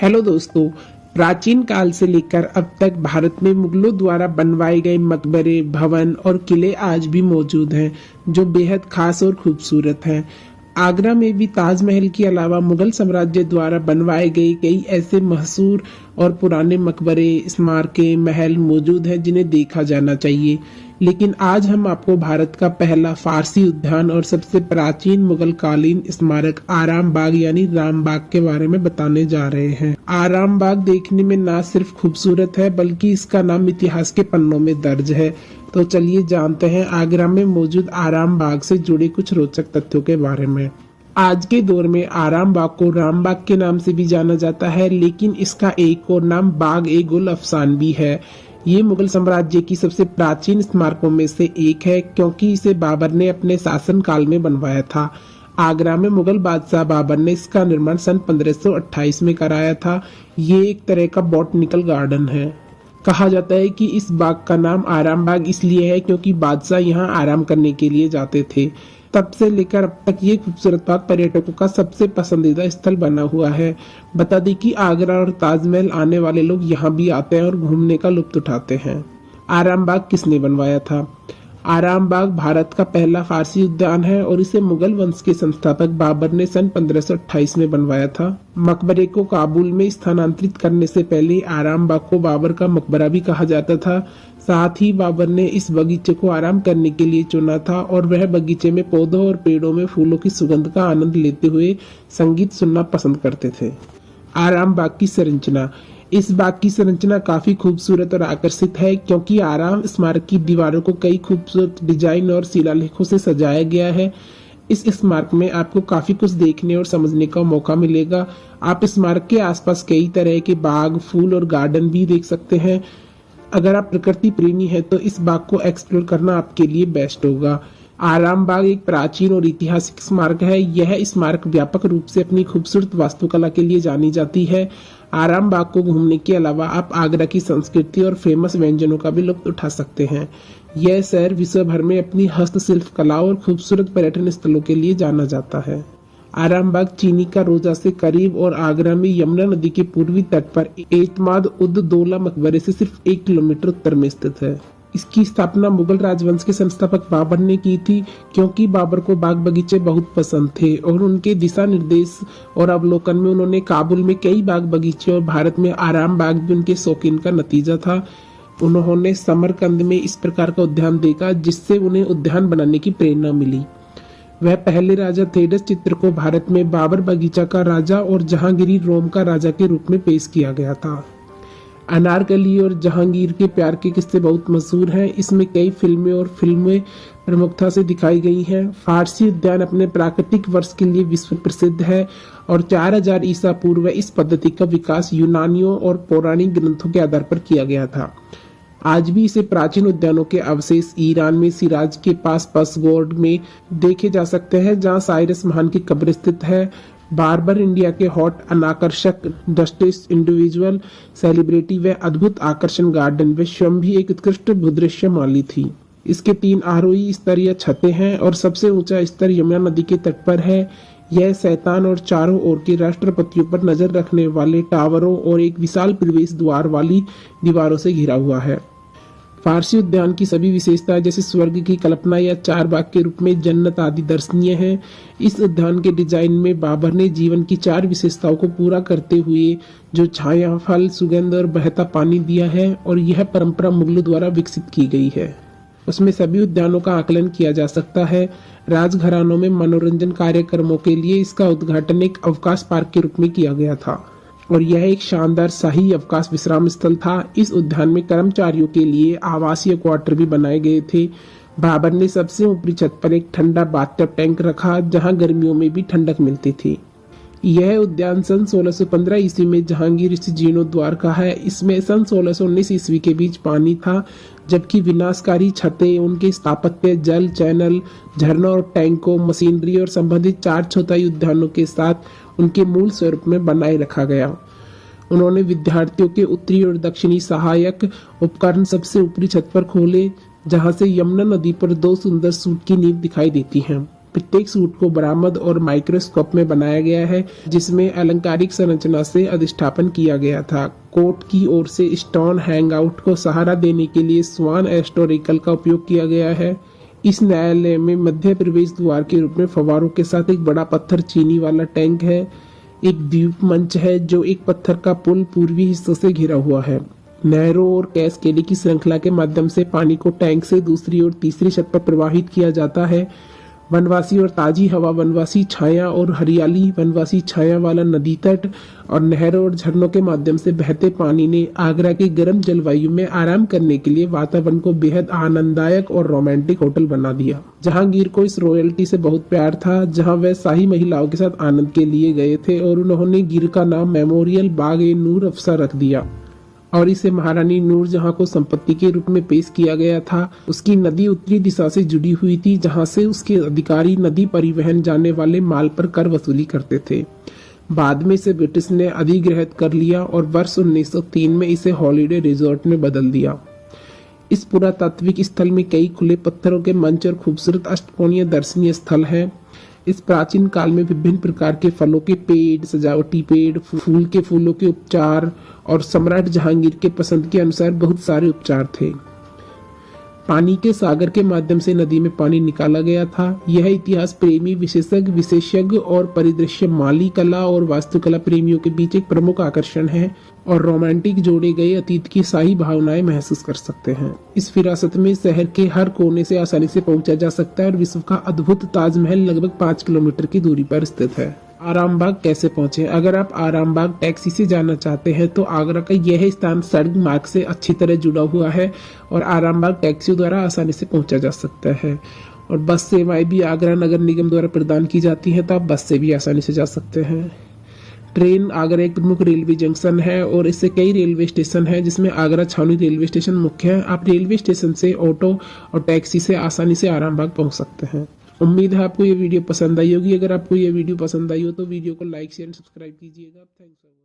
Hello दोस्तों। प्राचीन काल से लेकर अब तक भारत में मुगलों द्वारा बनवाए गए मकबरे, भवन और किले आज भी मौजूद हैं, जो बेहद खास और खूबसूरत हैं। आगरा में भी ताजमहल के अलावा मुगल साम्राज्य द्वारा बनवाए गए कई ऐसे मशहूर और पुराने मकबरे, स्मारकें, महल मौजूद हैं जिन्हें देखा जाना चाहिए। लेकिन आज हम आपको भारत का पहला फारसी उद्यान और सबसे प्राचीन मुगल कालीन स्मारक आराम बाग यानी राम बाग के बारे में बताने जा रहे हैं। आराम बाग देखने में न सिर्फ खूबसूरत है बल्कि इसका नाम इतिहास के पन्नों में दर्ज है। तो चलिए जानते हैं आगरा में मौजूद आराम बाग से जुड़े कुछ रोचक तथ्यों के बारे में। आज के दौर में आराम बाग को राम बाग के नाम से भी जाना जाता है, लेकिन इसका एक और नाम बाग ए गुल अफसान भी है। ये मुगल साम्राज्य की सबसे प्राचीन स्मारकों में से एक है, क्योंकि इसे बाबर ने अपने शासन काल में बनवाया था। आगरा में मुगल बादशाह बाबर ने इसका निर्माण सन 1528 में कराया था। ये एक तरह का बॉटनिकल गार्डन है। कहा जाता है कि इस बाग का नाम आराम बाग इसलिए है क्योंकि बादशाह यहाँ आराम करने के लिए जाते थे। तब से लेकर अब तक ये खूबसूरत बाग पर्यटकों का सबसे पसंदीदा स्थल बना हुआ है। बता दें कि आगरा और ताजमहल आने वाले लोग यहाँ भी आते हैं और घूमने का लुत्फ उठाते हैं। आराम बाग किसने बनवाया था? आराम बाग भारत का पहला फारसी उद्यान है और इसे मुगल वंश के संस्थापक बाबर ने सन 1528 में बनवाया था। मकबरे को काबुल में स्थानांतरित करने से पहले आराम बाग को बाबर का मकबरा भी कहा जाता था। साथ ही बाबर ने इस बगीचे को आराम करने के लिए चुना था और वह बगीचे में पौधों और पेड़ों में फूलों की सुगंध का आनंद लेते हुए संगीत सुनना पसंद करते थे। आराम बाग की संरचना। इस बाग की संरचना काफी खूबसूरत और आकर्षित है, क्योंकि आराम स्मारक की दीवारों को कई खूबसूरत डिजाइन और शिलालेखों से सजाया गया है। इस स्मारक में आपको काफी कुछ देखने और समझने का मौका मिलेगा। आप स्मारक के आसपास कई तरह के बाग, फूल और गार्डन भी देख सकते हैं। अगर आप प्रकृति प्रेमी हैं तो इस बाग को एक्सप्लोर करना आपके लिए बेस्ट होगा। आराम बाग एक प्राचीन और ऐतिहासिक स्मारक है। यह स्मारक व्यापक रूप से अपनी खूबसूरत वास्तुकला के लिए जानी जाती है। आराम बाग को घूमने के अलावा आप आगरा की संस्कृति और फेमस व्यंजनों का भी लुत्फ उठा सकते हैं। यह शहर विश्व भर में अपनी हस्तशिल्प कला और खूबसूरत पर्यटन स्थलों के लिए जाना जाता है। आराम बाग चीनी का रोजा से करीब और आगरा में यमुना नदी के पूर्वी तट पर एतमाद उद दौला मकबरे से सिर्फ 1 किलोमीटर उत्तर में स्थित है। इसकी स्थापना मुगल राजवंश के संस्थापक बाबर ने की थी, क्योंकि बाबर को बाग बगीचे बहुत पसंद थे और उनके दिशा निर्देश और अवलोकन में उन्होंने काबुल में कई बाग बगीचे और भारत में आराम बाग भी उनके शौकीन का नतीजा था। उन्होंने समरकंद में इस प्रकार का उद्यान देखा जिससे उन्हें उद्यान बनाने की प्रेरणा मिली। वह पहले राजा थेडस चित्र को भारत में बाबर बगीचा का राजा और जहांगीरी रोम का राजा के रूप में पेश किया गया था। अनारकली और जहांगीर के प्यार के किस्से बहुत मशहूर हैं। इसमें कई फिल्में प्रमुखता से दिखाई गई हैं। फारसी उद्यान अपने प्राकृतिक वर्ष के लिए विश्व प्रसिद्ध है और 4000 ईसा पूर्व इस पद्धति का विकास यूनानियों और पौराणिक ग्रंथों के आधार पर किया गया था। आज भी इसे प्राचीन उद्यानों के अवशेष ईरान में सिराज के पास पसगोर्ड में देखे जा सकते हैं, जहां साइरस महान की कब्र स्थित है। बार्बर इंडिया के हॉट अनाकर्षक डस्टेस इंडिविजुअल सेलिब्रिटी व अद्भुत आकर्षण गार्डन व स्वयं भी एक उत्कृष्ट भूदृश्य माली थी। इसके 3 आरोही स्तरीय छतें हैं और सबसे ऊंचा स्तर यमुना नदी के तट पर है। यह शैतान और चारों ओर के राष्ट्रपतियों पर नजर रखने वाले टावरों और एक विशाल प्रवेश द्वार वाली दीवारों से घिरा हुआ है। फारसी उद्यान की सभी विशेषताएं जैसे स्वर्ग की कल्पना या चार बाग के रूप में जन्नत आदि दर्शनीय हैं। इस उद्यान के डिजाइन में बाबर ने जीवन की 4 विशेषताओं को पूरा करते हुए जो छाया, फल, सुगंध और बहता पानी दिया है, और यह परंपरा मुगलों द्वारा विकसित की गई है। उसमें सभी उद्यानों का आकलन किया जा सकता है। राजघरानों में मनोरंजन कार्यक्रमों के लिए इसका उद्घाटन एक अवकाश पार्क के रूप में किया गया था और यह एक शानदार शाही अवकाश विश्राम स्थल था। इस उद्यान में कर्मचारियों के लिए आवासीय क्वार्टर भी बनाए गए थे। बाबर ने सबसे ऊपरी छत पर एक ठंडा बाथटब टैंक रखा, जहां गर्मियों में भी ठंडक मिलती थी। यह उद्यान सन 1615 ईस्वी में जहांगीर स्थित जीर्णोद्वार का है। इसमें सन 1619 ईस्वी के बीच पानी था, जबकि विनाशकारी छतें उनके स्थापत्य, जल चैनल, झरनों और टैंकों, मशीनरी और संबंधित 4 उद्यानों के साथ उनके मूल स्वरूप में बनाए रखा गया। उन्होंने विद्यार्थियों के उत्तरी और दक्षिणी सहायक उपकरण सबसे ऊपरी छत पर खोले, जहां से यमुना नदी पर 2 सुंदर सूट की नींव दिखाई देती हैं। प्रत्येक सूट को बरामद और माइक्रोस्कोप में बनाया गया है, जिसमें अलंकारिक संरचना से अधिष्ठापन किया गया था। कोर्ट की ओर से स्टोन हैंगआउट को सहारा देने के लिए स्वान एस्टोरिकल का उपयोग किया गया है। इस न्यायालय में मध्य प्रवेश द्वार के रूप में फव्वारों के साथ एक बड़ा पत्थर चीनी वाला टैंक है। एक द्वीप मंच है जो एक पत्थर का पुल पूर्वी हिस्सों से घिरा हुआ है। नहरों और कैस्केड की श्रृंखला के माध्यम से पानी को टैंक से दूसरी और तीसरी छत पर प्रवाहित किया जाता है। वनवासी और ताजी हवा, वनवासी छाया और हरियाली, वनवासी छाया वाला नदी तट और नहरों और झरनों के माध्यम से बहते पानी ने आगरा की गर्म जलवायु में आराम करने के लिए वातावरण को बेहद आनंददायक और रोमांटिक होटल बना दिया। जहांगीर को इस रॉयल्टी से बहुत प्यार था, जहां वह शाही महिलाओं के साथ आनंद के लिए गए थे, और उन्होंने गिर का नाम मेमोरियल बाग ए नूर अफसा रख दिया और इसे महारानी नूरजहां को संपत्ति के रूप में पेश किया गया था। उसकी नदी उत्तरी दिशा से जुड़ी हुई थी, जहां से उसके अधिकारी नदी परिवहन जाने वाले माल पर कर वसूली करते थे। बाद में इसे ब्रिटिश ने अधिग्रहित कर लिया और वर्ष 1903 में इसे हॉलिडे रिजॉर्ट में बदल दिया। इस पुरातात्विक स्थल में कई खुले पत्थरों के मंच और खूबसूरत अष्टकोणीय दर्शनीय स्थल है। इस प्राचीन काल में विभिन्न प्रकार के फलों के पेड़, सजावटी पेड़, फूल के फूलों के उपचार और सम्राट जहांगीर के पसंद के अनुसार बहुत सारे उपचार थे। पानी के सागर के माध्यम से नदी में पानी निकाला गया था। यह इतिहास प्रेमी, विशेषज्ञ और परिदृश्य माली कला और वास्तुकला प्रेमियों के बीच एक प्रमुख आकर्षण है और रोमांटिक जोड़े गए अतीत की शाही भावनाएं महसूस कर सकते हैं। इस विरासत में शहर के हर कोने से आसानी से पहुंचा जा सकता है और विश्व का अद्भुत ताजमहल लगभग 5 किलोमीटर की दूरी पर स्थित है। आरामबाग कैसे पहुंचे? अगर आप आरामबाग टैक्सी से जाना चाहते हैं तो आगरा का यह स्थान सड़क मार्ग से अच्छी तरह जुड़ा हुआ है और आरामबाग टैक्सी द्वारा आसानी से पहुंचा जा सकता है। और बस सेवाएं भी आगरा नगर निगम द्वारा प्रदान की जाती हैं, तो आप बस से भी आसानी से जा सकते हैं। ट्रेन आगरा एक प्रमुख रेलवे जंक्शन है और इससे कई रेलवे स्टेशन है, जिसमें आगरा छावनी रेलवे स्टेशन मुख्य है। आप रेलवे स्टेशन से ऑटो और टैक्सी से आसानी से आरामबाग पहुंच सकते हैं। उम्मीद है आपको ये वीडियो पसंद आई होगी। अगर आपको ये वीडियो पसंद आई हो तो वीडियो को लाइक शेयर सब्सक्राइब कीजिएगा। थैंक्स।